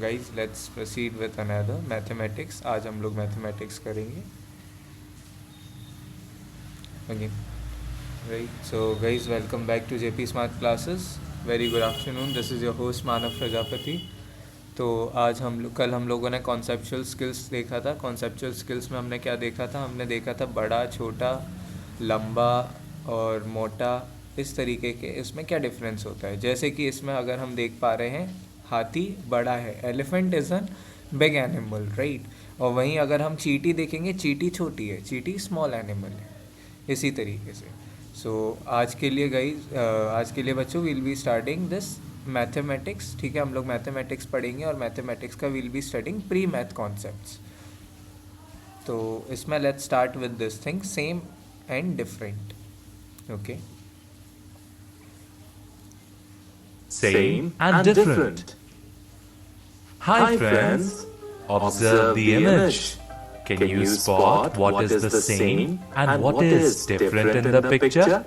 Guys let's proceed with another mathematics. आज हम लोग मैथमेटिक्स करेंगे again, right. So guys welcome back to JP smart classes. Very good afternoon, this is your host Manav Prajapati. तो आज कल हम लोगों ने कॉन्सेप्चुअल स्किल्स देखा था। कॉन्सेप्चुअल स्किल्स में हमने क्या देखा था? हमने देखा था बड़ा, छोटा, लंबा और मोटा, इस तरीके के इसमें क्या डिफरेंस होता है। जैसे कि इसमें अगर हम देख पा रहे हैं, हाथी बड़ा है, elephant is an big animal, right. और वहीं अगर हम चींटी देखेंगे, चींटी छोटी है, चींटी स्मॉल एनिमल है, इसी तरीके से। सो आज के लिए आज के लिए बच्चों will be starting this mathematics. ठीक है, हम लोग मैथमेटिक्स पढ़ेंगे और मैथमेटिक्स का will be studying pre math concepts. तो इसमें let's start with this thing, same and different. Okay, Same and different. Hi friends, observe the image. Can you spot what is the same and what is different in the picture?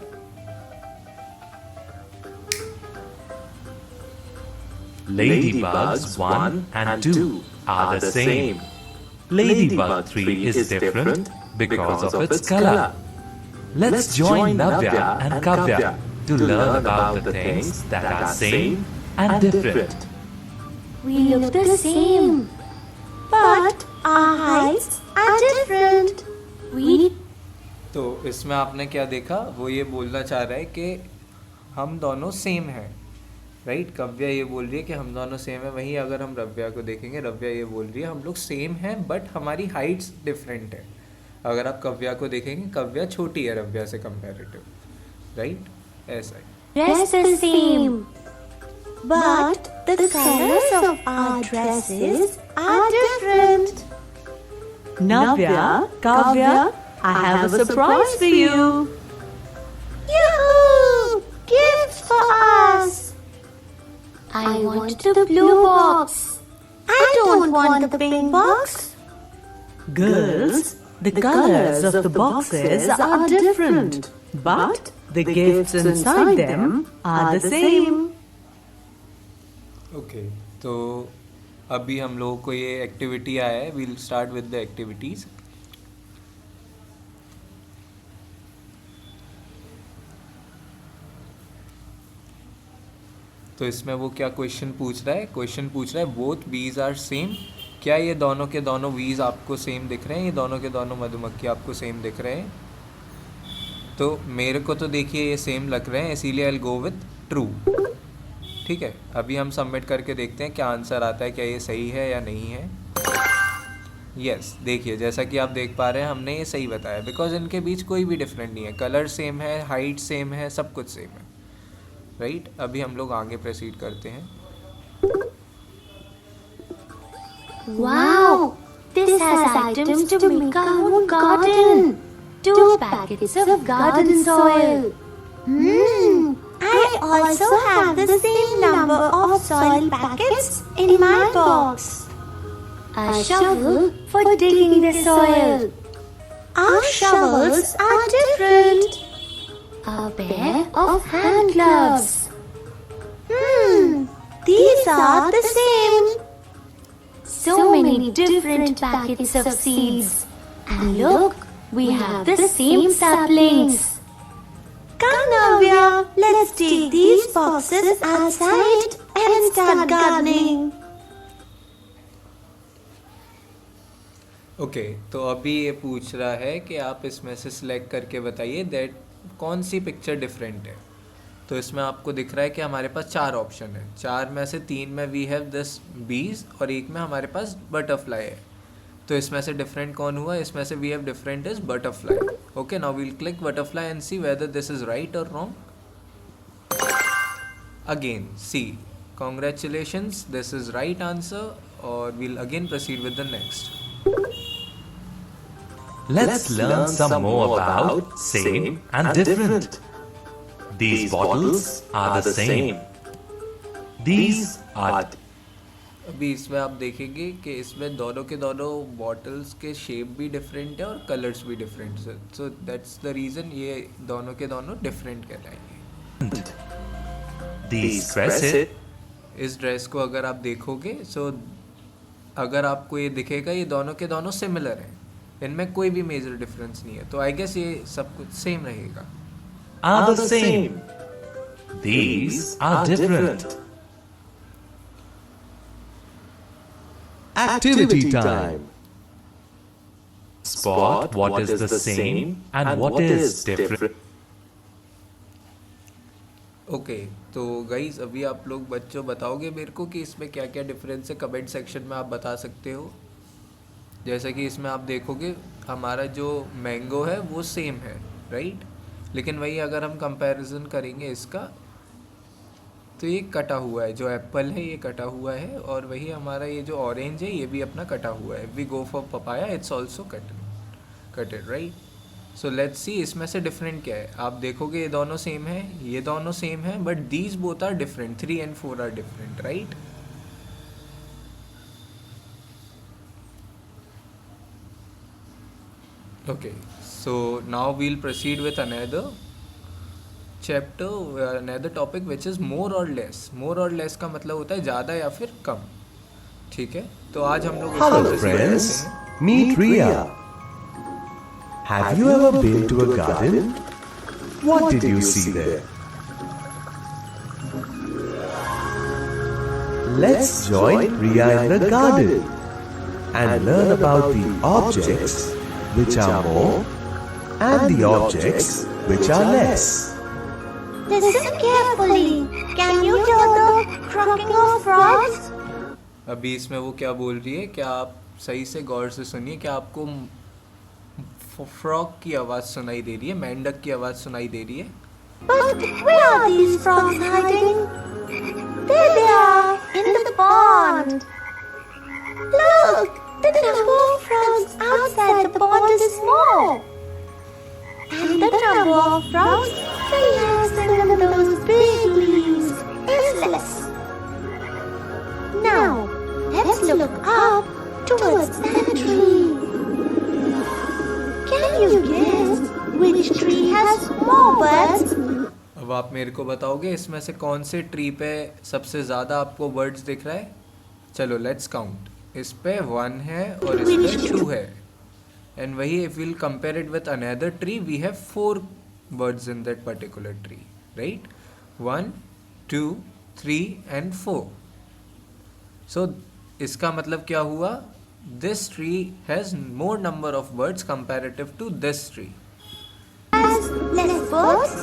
Ladybugs 1 and 2 are the same. Ladybug 3 is different because of its color. Let's join Navya and Kavya to learn about the things that are same and different. We look the same, but our heights are different. We तो इसमें आपने क्या देखा? वो ये बोलना चाह रहा है कि हम दोनों सेम हैं, राइट। कव्या ये बोल रही है कि हम दोनों सेम है। वहीं अगर हम रव्या को देखेंगे, रव्या ये बोल रही है हम लोग सेम हैं बट हमारी हाइट्स डिफरेंट है। अगर आप कव्या को देखेंगे, कव्या छोटी है रव्या से कंपैरेटिव, राइट, ऐसा है। dress the same, but the colors of our dresses are different. Navya, Kavya, I have a surprise for you. Yoo-hoo! Gifts for us! I want the blue box. I don't want the pink box. Girls, the colors of the boxes are different, but the gifts inside them are the same. Okay, तो अभी हम लोगों को ये activity आया है। We'll start with the activities. तो इसमें वो क्या क्वेश्चन पूछ रहा है? क्वेश्चन पूछ रहा है बोथ बीज आर सेम। क्या ये दोनों के दोनों बीज आपको सेम दिख रहे हैं? ये दोनों के दोनों मधुमक्खी आपको सेम दिख रहे हैं? तो मेरे को तो देखिए ये सेम लग रहे हैं, इसीलिए I will go with true. ठीक है, अभी हम सबमिट करके देखते हैं क्या आंसर आता है, क्या ये सही है या नहीं है। यस, देखिए जैसा कि आप देख पा रहे हैं हमने ये सही बताया, बिकॉज इनके बीच कोई भी डिफरेंट नहीं है। कलर सेम है, हाइट सेम है, सब कुछ सेम है, राइट। अभी हम लोग आगे प्रोसीड करते हैं। Wow! This has items to make our own garden. 2 packets of garden soil. I also have the same number of soil packets in my box. A shovel for digging the soil. Our shovels are different. A pair of hand gloves. These are the same. So many different packets of seeds. And look, we have the same saplings. Come Navya, let's take these boxes outside and start gardening. Okay, तो अभी ये पूछ रहा है कि आप इसमें से सिलेक्ट करके बताइए दैट कौन सी पिक्चर डिफरेंट है। तो इसमें आपको दिख रहा है कि हमारे पास 4 ऑप्शन है। 4 में से 3 में वी हैव दिस बीज और एक में हमारे पास बटरफ्लाई है। तो इसमें से डिफरेंट कौन हुआ? इसमें से we have different is butterfly. Okay, now we'll click butterfly and see whether this is right और wrong. Again see, congratulations, this is right answer. और we'll again proceed with the next. Let's learn some more about same and different. These bottles are the same. These are अभी इसमें आप देखेंगे कि इसमें दोनों के दोनों बॉटल्स के शेप भी डिफरेंट है और कलर्स भी डिफरेंट है। सो दैट्स द रीज़न ये दोनों के दोनों डिफरेंट कहलाएंगे। these dresses इस ड्रेस को अगर आप देखोगे, सो अगर आपको ये दिखेगा ये दोनों के दोनों सिमिलर हैं, इनमें कोई भी मेजर डिफरेंस नहीं है, तो आई गेस ये सब कुछ सेम रहेगा। Are the same. These are different. Activity time. Spot what is the same and what is different. Okay तो गाइज अभी आप लोग बच्चों बताओगे मेरे को कि इसमें क्या क्या डिफरेंस है, कमेंट सेक्शन में आप बता सकते हो। जैसे कि इसमें आप देखोगे हमारा जो मैंगो है वो सेम है, राइट, लेकिन वही अगर हम कंपैरिजन करेंगे इसका तो ये कटा हुआ है, जो एप्पल है ये कटा हुआ है, और वही हमारा ये जो ऑरेंज है ये भी अपना कटा हुआ है। We go for papaya, it's also cutted, right. So let's see इसमें से डिफरेंट क्या है। आप देखोगे ये दोनों सेम है, ये दोनों सेम है, but these both are different, 3 and 4 are different, right. Okay, so now we'll proceed with another chapter, another topic which is more or less. More or less का मतलब होता है ज़्यादा या फिर कम, ठीक है। तो आज हम लोग Hello friends, meet Ria. Have you ever been to a garden? What did you see there? Let's join Ria in the garden and learn about the objects which are more and the objects which are less. Listen carefully. Can you hear the croaking of frogs? अभी इसमें वो क्या बोल रही है, क्या आप सही से गौर से सुनिए, क्या आपको फ्रॉग की आवाज़ सुनाई दे रही है, मेंढक की आवाज़ सुनाई दे रही है? But where are these frogs hiding? There they are, in the pond. Look, the number of frogs outside the pond is small. And the number of frogs relaxing in those big leaves is less. Now, let's look up towards that tree. Can you guess which tree has more birds? अब आप मेरे को बताओगे इसमें से कौन से tree पे सबसे ज़्यादा आपको बर्ड्स दिख रहा है। चलो लेट्स काउंट। इस पे 1 है और इस पे 2 है, एंड वही if will compare it with another tree we have 4 birds in that particular tree, right. 1 2 3 and 4। So इसका मतलब क्या हुआ, this tree has more number of birds comparative to this tree. Has less birds?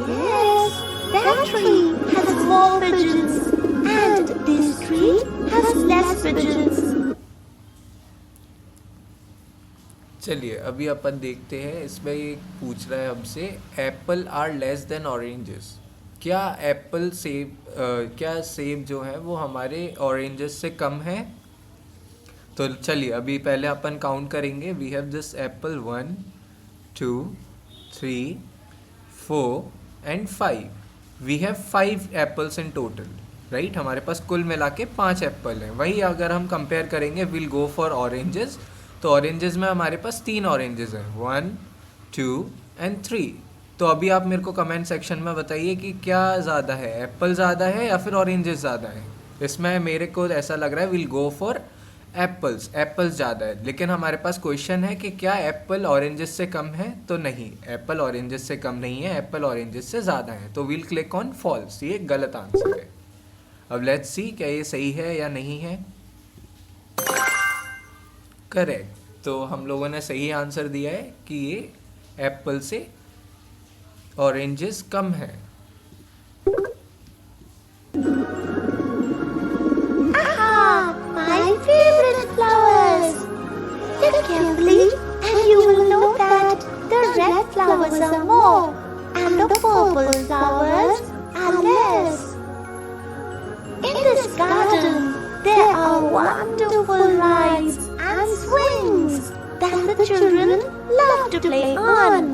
Yes, that tree has more pigeons, and this tree has less pigeons. चलिए अभी अपन देखते हैं, इसमें ये पूछ रहा है हमसे apple are less than oranges. क्या एप्पल सेब क्या सेब जो है वो हमारे ऑरेंजेस से कम है? तो चलिए अभी पहले अपन काउंट करेंगे। We have this apple 1 2 3 4 and 5। We have 5 apples in total, right. हमारे पास कुल मिला के 5 एप्पल हैं। वही अगर हम कंपेयर करेंगे विल गो फॉर ऑरेंजेस, तो ऑरेंजेस में हमारे पास 3 ऑरेंजेस हैं, 1 2 and 3। तो अभी आप मेरे को कमेंट सेक्शन में बताइए कि क्या ज़्यादा है, एप्पल ज़्यादा है या फिर ऑरेंजेस ज़्यादा है। इसमें मेरे को ऐसा लग रहा है विल गो फॉर एप्पल्स ज़्यादा है, लेकिन हमारे पास क्वेश्चन है कि क्या एप्पल ऑरेंजेस से कम है, तो नहीं, एप्पल ऑरेंजेस से कम नहीं है, एप्पल ऑरेंजेस से ज़्यादा है। तो विल क्लिक ऑन फॉल्स, ये गलत आंसर है। अब लेट्स सी क्या ये सही है या नहीं है। करेक्ट, तो हम लोगों ने सही आंसर दिया है कि ये एप्पल से ऑरेंजेस कम है। My favorite flowers. Look carefully and you will know that the red flowers are more and the purple flowers are less. In this garden, there are wonderful rides and swings that the children love to play on.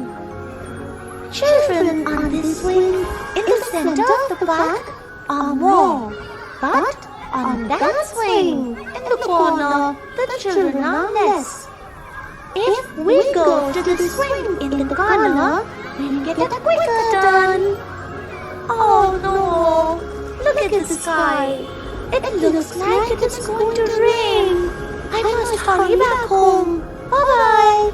Children on this swing in the center of the park are more, but on that swing in the corner, the children are less. If we go to the swing in the corner, we'll get a quicker turn. Oh no! Look at the sky. It looks like it is going to rain. I must hurry back home. Bye-bye.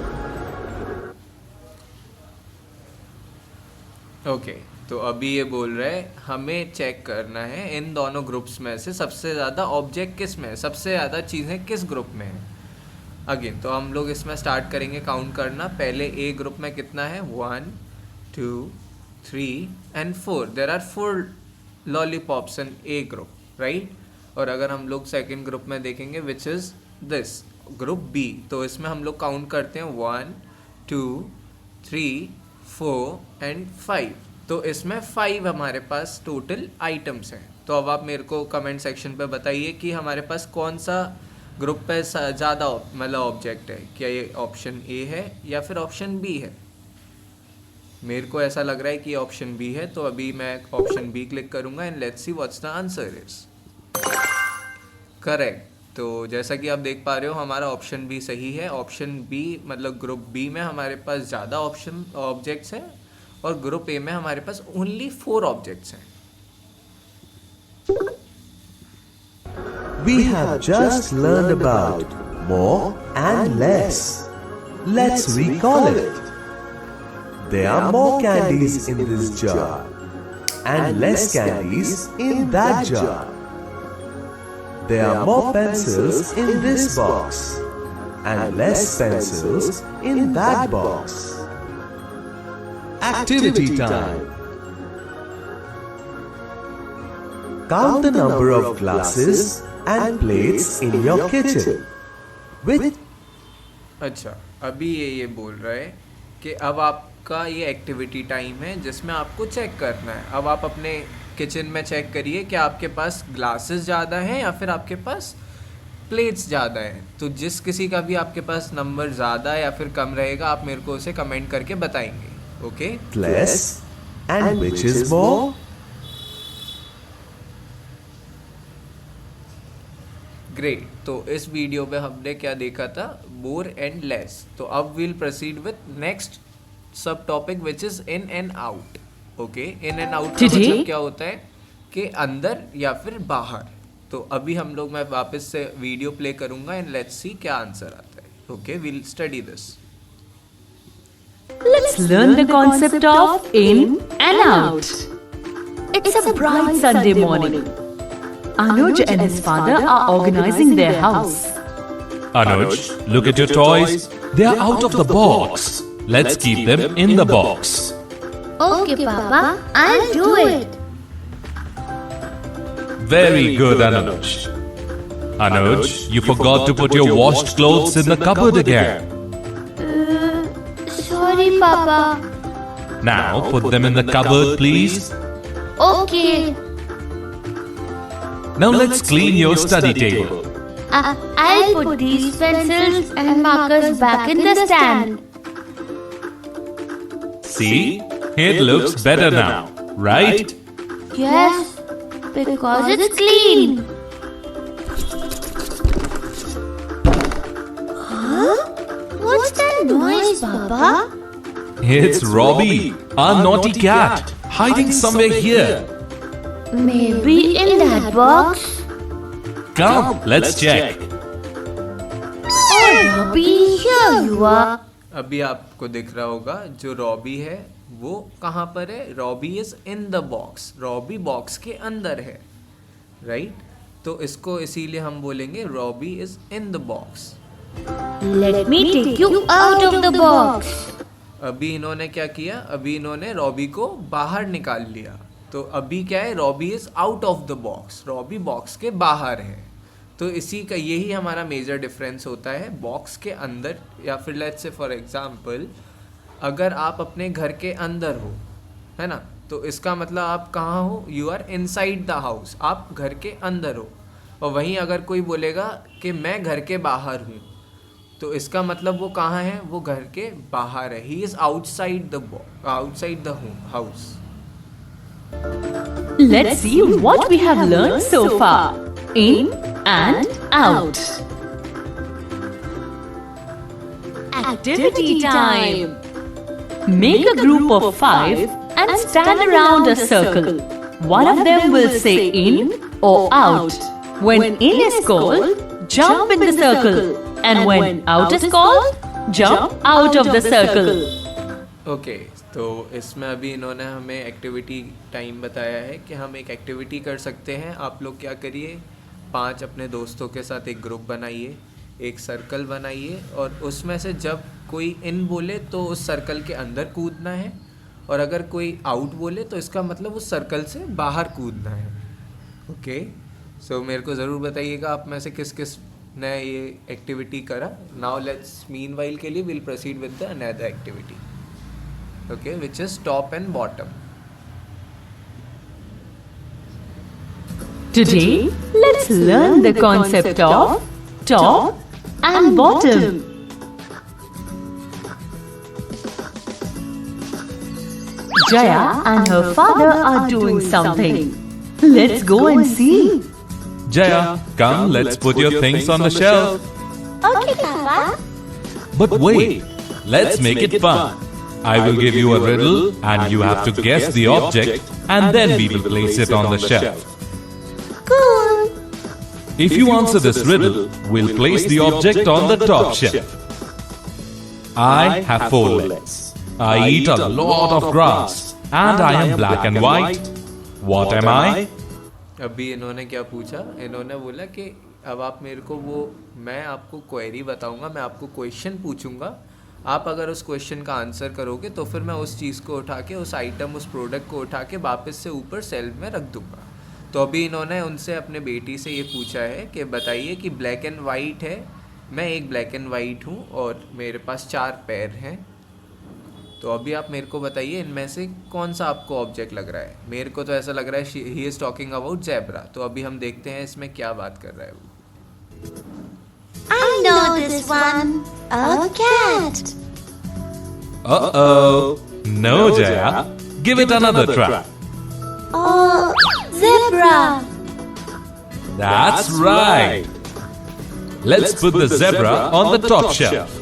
Okay तो अभी ये बोल रहे हैं हमें check करना है इन दोनों ग्रुप्स में से सबसे ज़्यादा ऑब्जेक्ट किस में है, सबसे ज़्यादा चीज़ें किस ग्रुप में है। अगेन तो हम लोग इसमें स्टार्ट करेंगे काउंट करना। पहले ए ग्रुप में कितना है, 1 2 3 and 4। There are 4 lollipops in a group, right. और अगर हम लोग सेकेंड ग्रुप में देखेंगे which is this group B, तो इसमें हम लोग काउंट करते हैं 1 2 3 4 एंड 5। तो इसमें 5 हमारे पास टोटल आइटम्स हैं। तो अब आप मेरे को कमेंट सेक्शन पे बताइए कि हमारे पास कौन सा ग्रुप पे ज़्यादा मतलब ऑब्जेक्ट है, क्या ये ऑप्शन ए है या फिर ऑप्शन बी है। मेरे को ऐसा लग रहा है कि ऑप्शन बी है, तो अभी मैं ऑप्शन बी क्लिक करूँगा and let's see what's the answer is correct. तो जैसा कि आप देख पा रहे हो हमारा ऑप्शन बी सही है। ऑप्शन बी मतलब ग्रुप बी में हमारे पास ज़्यादा ऑब्जेक्ट्स हैं और ग्रुप ए में हमारे पास ओनली 4 ऑब्जेक्ट्स हैं। We have just learned about more and less. Let's recall it. There are more candies in this jar and less candies in that jar. There are more pencils in this box and less pencils in that box. Activity time. Count the number of glasses and plates in your kitchen. With अच्छा अभी ये बोल रहा है कि अब आपका ये एक्टिविटी टाइम है जिसमें आपको चेक करना है। अब आप अपने किचन में चेक करिए कि आपके पास ग्लासेस ज़्यादा हैं या फिर आपके पास प्लेट्स ज़्यादा हैं। तो जिस किसी का भी आपके पास नंबर ज़्यादा या फिर कम रहेगा आप मेरे को उसे कमेंट करके बताएंगे। Okay less and which is more? Great. तो इस वीडियो में हमने क्या देखा था, मोर एंड लेस। तो अब विल प्रोसीड विथ नेक्स्ट सब topic which is in and out. Okay in and out का मतलब क्या होता है कि अंदर या फिर बाहर। तो अभी हम लोग मैं वापस से वीडियो प्ले करूंगा एंड लेट्स सी क्या आंसर आता है। Okay will study this. Let's learn the concept of in and out. It's a bright Sunday morning. Anuj and his father are organizing their house. Anuj, look at your toys. They are out of the box. Let's keep them in the box. Okay, Papa, I'll do it. Very good, Anuj. Anuj, you forgot to put your washed clothes in the cupboard again. Sorry, Papa. Now put them in the cupboard, please. Okay. Now let's clean your study table. I'll put these pencils and markers back in the stand. See? It looks better now, right? Yes, because it's clean. Huh? What's that noise, Papa? It's Robbie, our naughty cat, hiding somewhere here. Maybe in that box. Come, let's check. Oh, Robbie, here you are. अभी आपको दिख रहा होगा जो Robbie है वो कहाँ पर है। Robbie is in the box. Robbie box के अंदर है, राइट। तो इसको इसीलिए हम बोलेंगे Robbie is in the box. Let me take you out of the box. अभी इन्होंने क्या किया, अभी इन्होंने रॉबी को बाहर निकाल लिया। तो अभी क्या है, Robbie is out of the box. Robbie box के बाहर है। तो इसी का यही हमारा मेजर डिफरेंस होता है बॉक्स के अंदर या फिर लेट्स से फॉर एग्जांपल अगर आप अपने घर के अंदर हो, है ना, तो इसका मतलब आप कहाँ हो, you are inside the house, आप घर के अंदर हो। और वहीं अगर कोई बोलेगा कि मैं घर के बाहर हूँ, तो इसका मतलब वो कहाँ है, वो घर के बाहर है। He is outside the house. Let's see what we have learned so far. In and out. Activity time. Make a group of 5 and stand around a circle. One of them will say in or out. When in is called, jump in the circle. And when out is called, jump out of the circle. Okay तो इसमें अभी इन्होंने हमें activity time बताया है कि हम एक एक्टिविटी कर सकते हैं. आप लोग क्या करिए, 5 अपने दोस्तों के साथ एक ग्रुप बनाइए, एक सर्कल बनाइए और उसमें से जब कोई इन बोले तो उस सर्कल के अंदर कूदना है और अगर कोई आउट बोले तो इसका मतलब उस सर्कल से बाहर कूदना है. ओके सो मेरे को ज़रूर बताइएगा आप में से किस किस ने ये एक्टिविटी करा. नाउ लेट्स मीनवाइल के लिए will proceed with the another activity. Okay which is top and bottom. Today, let's learn the concept of top and bottom. Jaya and her father are doing something. Let's go and see. Jaya, come, let's put your things on the shelf. Okay, Papa. But wait, let's make it fun. I will give you a riddle and you have to guess the object and then we will place it on the shelf. Cool. If you answer this riddle, we'll place the object on the top shelf. I have 4 legs. I eat a lot of grass and I am black and white. What am I? अभी इन्होंने क्या पूछा, इन्होंने बोला कि अब आप मेरे को मैं आपको क्वेरी बताऊंगा, मैं आपको क्वेश्चन पूछूंगा, आप अगर उस क्वेश्चन का आंसर करोगे तो फिर मैं उस चीज़ को उठा के, उस आइटम, उस प्रोडक्ट को उठा के वापस से ऊपर सेल्फ में रख दूंगा. तो अभी इन्होंने उनसे, अपने बेटी से ये पूछा है कि बताइए कि ब्लैक एंड वाइट है, मैं एक ब्लैक एंड वाइट हूँ और मेरे पास 4 पैर हैं. तो अभी आप मेरे को बताइए इनमें से कौन सा आपको ऑब्जेक्ट लग रहा है. मेरे को तो ऐसा लग रहा है he is talking about zebra. तो अभी हम देखते हैं इसमें क्या बात कर रहा है वो. I know this one. A cat. Uh-oh. No, Jaya. Give it another try. Oh, zebra. That's right. Let's put the zebra on the top shelf.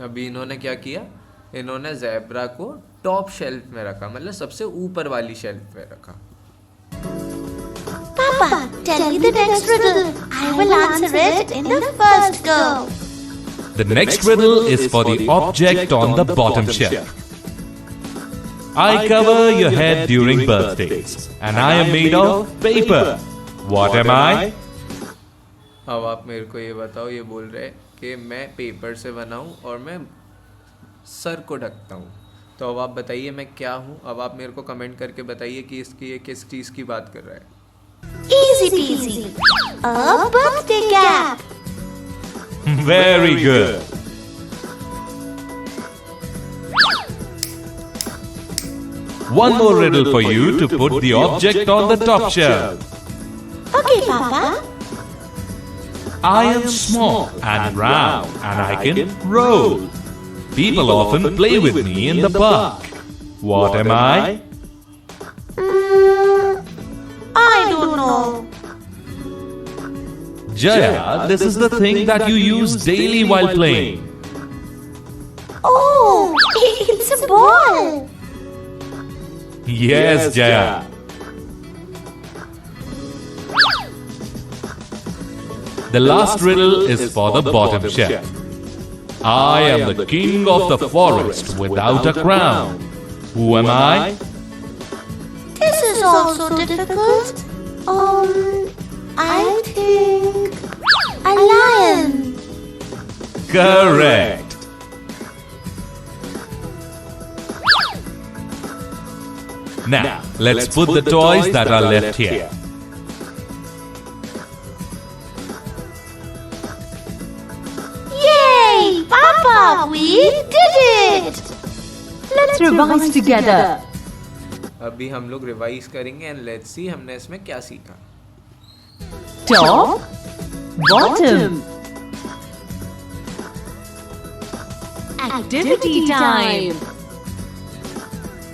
अभी इन्होंने क्या किया, इन्होंने ज़ेब्रा को टॉप शेल्फ में रखा, मतलब सबसे ऊपर वाली शेल्फ में रखा. Papa, tell me the next riddle. I will answer it in the first go. The next riddle is for the object on the bottom shelf. I cover your head during birthdays and I am made of paper. What am I? अब आप मेरे को ये बताओ, ये बोल रहे हैं कि मैं पेपर से बना हूँ और मैं सर को ढकता हूँ. तो अब आप बताइए मैं क्या हूँ. अब आप मेरे को कमेंट करके बताइए कि इसकी ये किस चीज़ की बात कर रहा है. Easy peasy. A birthday cap. Very good. One more riddle for you to put the object on the top shelf. Okay, Papa. I am small and round and I can roll. People often play with me in the park. What am I? I don't know. Jaya, this is the thing that you use daily while playing. Oh, it's a ball. Yes, Jaya. The last riddle is for the bottom shelf. I am the king of the forest without a crown. Who am I? This is also difficult. I think a lion. Correct. Now, let's put the toys that are left here. Yay! Papa, we did it! Let's revise together. अभी हम लोग revise करेंगे and let's see हमने इसमें क्या सीखा. Top, bottom. Activity time.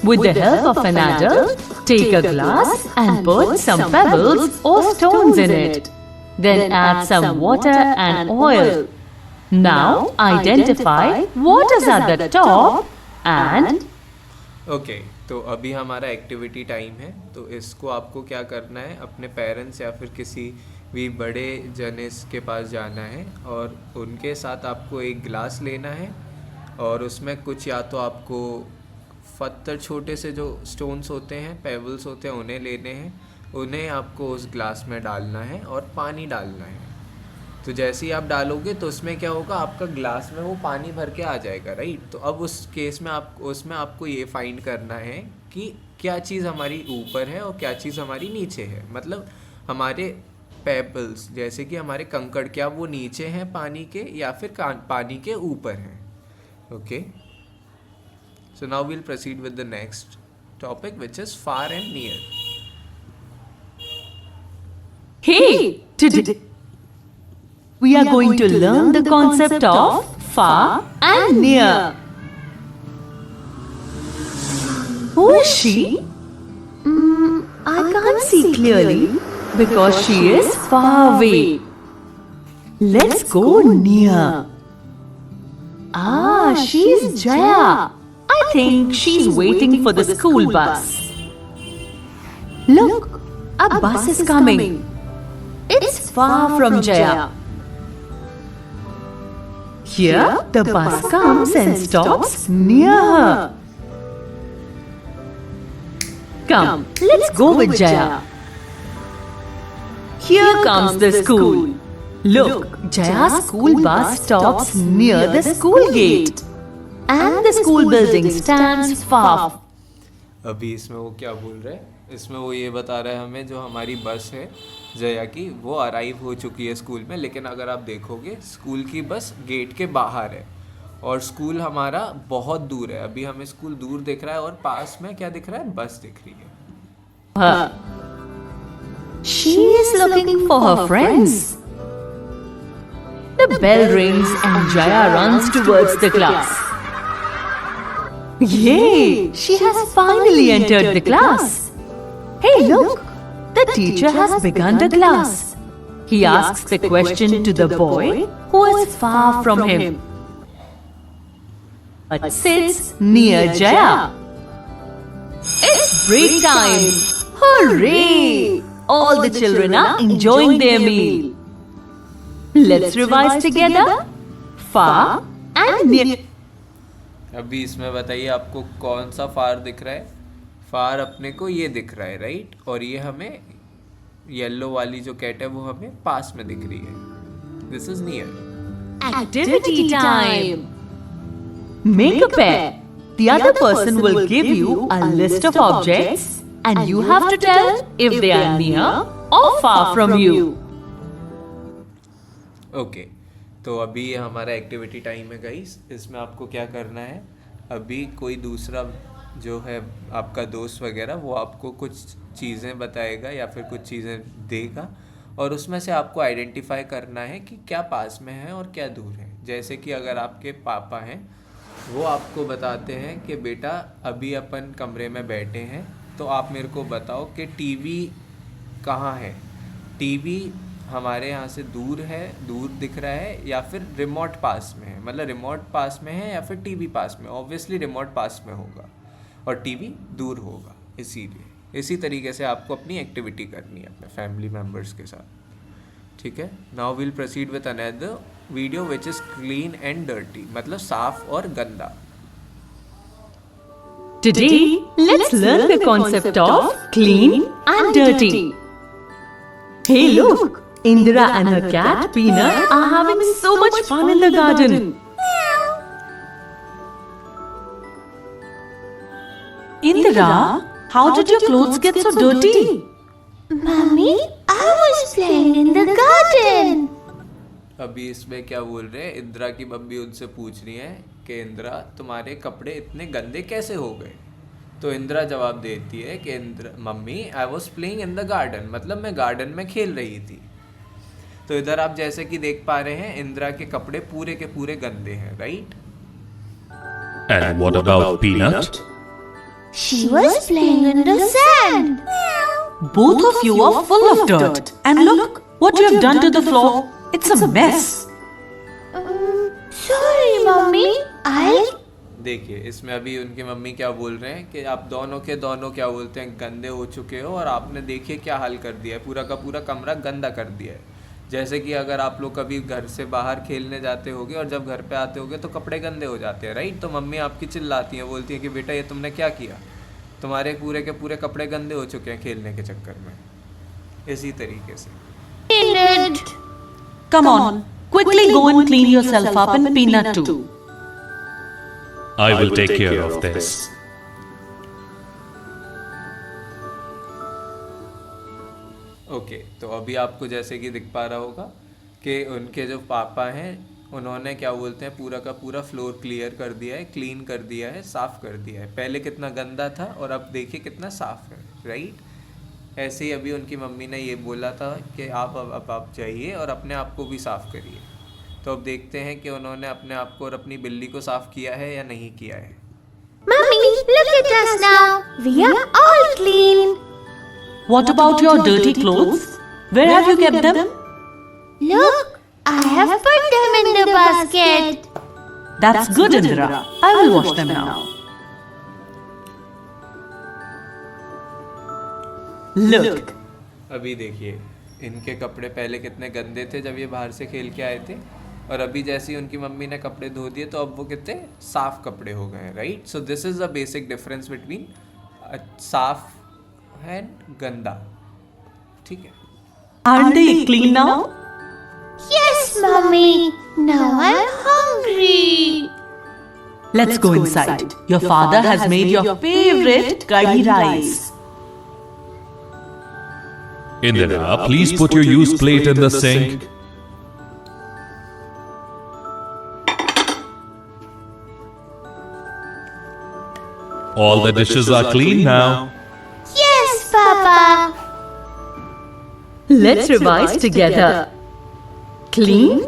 With the help of an adult, take a glass and put some pebbles or stones in it. Then add some water and oil. Now identify what is at the top and okay, तो अभी हमारा activity time है। तो इसको आपको क्या करना है, अपने पेरेंट्स या फिर किसी भी बड़े जनिस के पास जाना है और उनके साथ आपको एक गिलास लेना है और उसमें कुछ या तो आपको पत्थर, छोटे से जो स्टोन्स होते हैं, पेबल्स होते हैं, उन्हें लेने हैं। उन्हें आपको उस ग्लास में डालना है और पानी डालना है। तो जैसे ही आप डालोगे तो उसमें क्या होगा, आपका ग्लास में वो पानी भर के आ जाएगा, राइट। तो अब उस केस में उसमें आपको ये फाइंड करना है कि क्या चीज़ हमारी ऊपर है और क्या चीज़ हमारी नीचे है। मतलब हमारे पेबल्स, जैसे कि हमारे कंकड़, क्या वो नीचे हैं पानी के या फिर पानी के ऊपर हैं। Okay, so now we'll proceed with the next topic which is far and near. Hey, today we are going to learn the concept of far and near. Who is she? I can't see clearly. Because she is far away. Let's go near. Ah, she's Jaya. I think she's waiting for the school bus. Look, a bus is coming. It's far from Jaya. Here, the bus comes and stops near her. Come, let's go with Jaya. Here comes the school. Look, Jaya's school bus stops near the school gate. And the school building stands far. अभी इसमें वो क्या बोल रहा है, इसमें वो ये बता रहा है हमें, जो हमारी बस है जया की, वो अराइव हो चुकी है स्कूल में। लेकिन अगर आप देखोगे, स्कूल की बस गेट के बाहर है और स्कूल हमारा बहुत दूर है। अभी हमें स्कूल दूर दिख रहा है और पास में क्या दिख रहा है, बस दिख रही है। She is looking for her friends. The bell rings and Jaya runs towards the class. Yay! She has finally entered the class. Hey, look! The teacher has begun the class. He asks the question to the boy who is far from him, but sits near Jaya. It's break time! Hooray! All the children are enjoying their meal. Let's revise together. Far and near. अभी इसमें बताइए आपको कौन सा फार दिख रहा है। फार अपने को ये दिख रहा है, राइट। और ये हमें येलो वाली जो कैट है वो हमें पास में दिख रही है। This is near. Activity time. Make a pair. The other person will give you a list of objects and you have to tell if they are near or far from you. Okay, तो अभी ये हमारा activity time है guys. इसमें आपको क्या करना है, अभी कोई दूसरा जो है आपका दोस्त वगैरह, वो आपको कुछ चीज़ें बताएगा या फिर कुछ चीज़ें देगा और उसमें से आपको आइडेंटिफाई करना है कि क्या पास में है और क्या दूर है। जैसे कि अगर आपके पापा हैं, वो आपको बताते हैं कि बेटा अभी अपन कमरे में बैठे हैं, तो आप मेरे को बताओ कि टीवी कहाँ है। टीवी हमारे यहाँ से दूर है, दूर दिख रहा है, या फिर रिमोट पास में है। मतलब रिमोट पास में है या फिर टीवी पास में। ऑब्वियसली रिमोट पास में होगा और टीवी दूर होगा। इसीलिए इसी तरीके से आपको अपनी एक्टिविटी करनी है अपने फैमिली मेम्बर्स के साथ। ठीक है, now will proceed with another video which is clean and dirty, मतलब साफ और गंदा। Today, let's learn the concept of clean and dirty. Hey, look! Indra and her cat Peanut are having so much fun in the garden. Indra, how did your clothes get so dirty? Mummy, I was playing in the garden. अभी इसमें क्या बोल रहे हैं, इंदिरा की mummy उनसे पूछ रही है कि इंदिरा तुम्हारे कपड़े इतने गंदे कैसे हो गए। तो इंदिरा जवाब देती है कि mummy I was playing in the garden, मतलब मैं गार्डन में खेल रही थी। तो इधर आप जैसे कि देख पा रहे हैं, इंदिरा के कपड़े पूरे के पूरे गंदे हैं, right. And what about Peanut? She was playing in the sand. Both of you are full of dirt. And look what you have done to the floor. It's a mess. Sorry, Mummy. I'll देखिए इसमें अभी उनकी mummy क्या बोल रहे हैं कि आप दोनों के दोनों क्या बोलते हैं गंदे हो चुके हो, और आपने देखिए क्या हाल कर दिया है, पूरा का पूरा कमरा गंदा कर दिया है। जैसे कि अगर आप लोग कभी घर से बाहर खेलने जाते होगे और जब घर पे आते होगे तो कपड़े गंदे हो जाते हैं, राइट। तो मम्मी आपकी चिल्लाती हैं, बोलती हैं कि बेटा ये तुमने क्या किया, तुम्हारे पूरे के पूरे कपड़े गंदे हो चुके हैं खेलने के चक्कर में। इसी तरीके से Come on, quickly go and clean yourself up in peanut too. I will take care of this. Okay तो अभी आपको जैसे कि दिख पा रहा होगा कि उनके जो पापा हैं उन्होंने क्या बोलते हैं पूरा का पूरा फ्लोर क्लियर कर दिया है, क्लीन कर दिया है, साफ़ कर दिया है। पहले कितना गंदा था और अब देखिए कितना साफ़ है, राइट। ऐसे ही अभी उनकी मम्मी ने ये बोला था कि अब आप जाइए और अपने आप को भी साफ़ करिए। तो अब देखते हैं कि उन्होंने अपने आप को और अपनी बिल्ली को साफ़ किया है या नहीं किया है। Mummy, look at us now. We are all clean. What about your dirty clothes? Where have you kept them? Look, I have put them in the basket. That's good, Indra. I will wash them now. Look. अभी देखिए इनके कपड़े पहले कितने गंदे थे जब ये बाहर से खेल के आए थे, और अभी जैसे ही उनकी मम्मी ने कपड़े धो दिए तो अब वो कितने साफ कपड़े हो गए हैं, right. So this is the basic difference between साफ एंड गंदा, ठीक है। Aren't they clean now? Yes, Mummy. Now I'm hungry. Let's go inside. Your father has made your favorite curry rice. Indra, please put your used plate in the sink. All the dishes are clean now. Yes, Papa. Let's revise together. Clean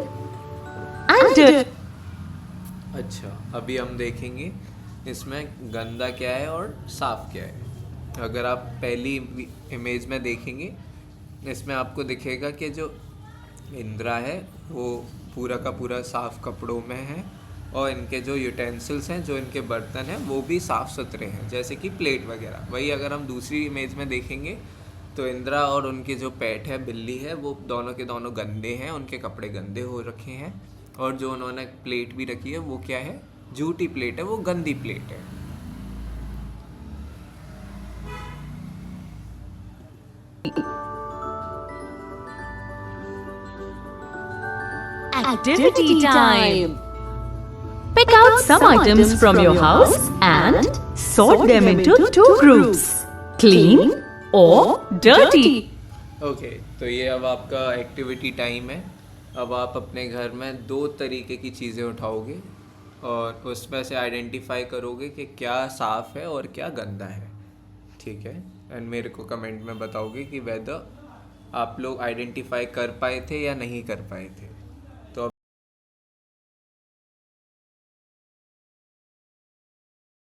and dirty. अच्छा अभी हम देखेंगे इसमें गंदा क्या है और साफ क्या है। अगर आप पहली इमेज में देखेंगे इसमें आपको दिखेगा कि जो इंद्रा है वो पूरा का पूरा साफ कपड़ों में है, और इनके जो यूटेंसिल्स हैं, जो इनके बर्तन हैं, वो भी साफ़ सुथरे हैं, जैसे कि प्लेट वगैरह। वही अगर हम दूसरी इमेज में देखेंगे तो इंद्रा और उनके जो पेट है, बिल्ली है, वो दोनों के दोनों गंदे हैं, उनके कपड़े गंदे हो रखे हैं, और जो उन्होंने प्लेट भी रखी है वो क्या है, जूठी प्लेट है, वो गंदी प्लेट है। Activity time. Pick out some items from your house and sort them into two groups. Clean or dirty. Okay तो ये अब आपका एक्टिविटी टाइम है। अब आप अपने घर में दो तरीके की चीज़ें उठाओगे और उसमें से आइडेंटिफाई करोगे कि क्या साफ़ है और क्या गंदा है, ठीक है। एंड मेरे को कमेंट में बताओगे कि वेदर आप लोग आइडेंटिफाई कर पाए थे या नहीं कर पाए थे।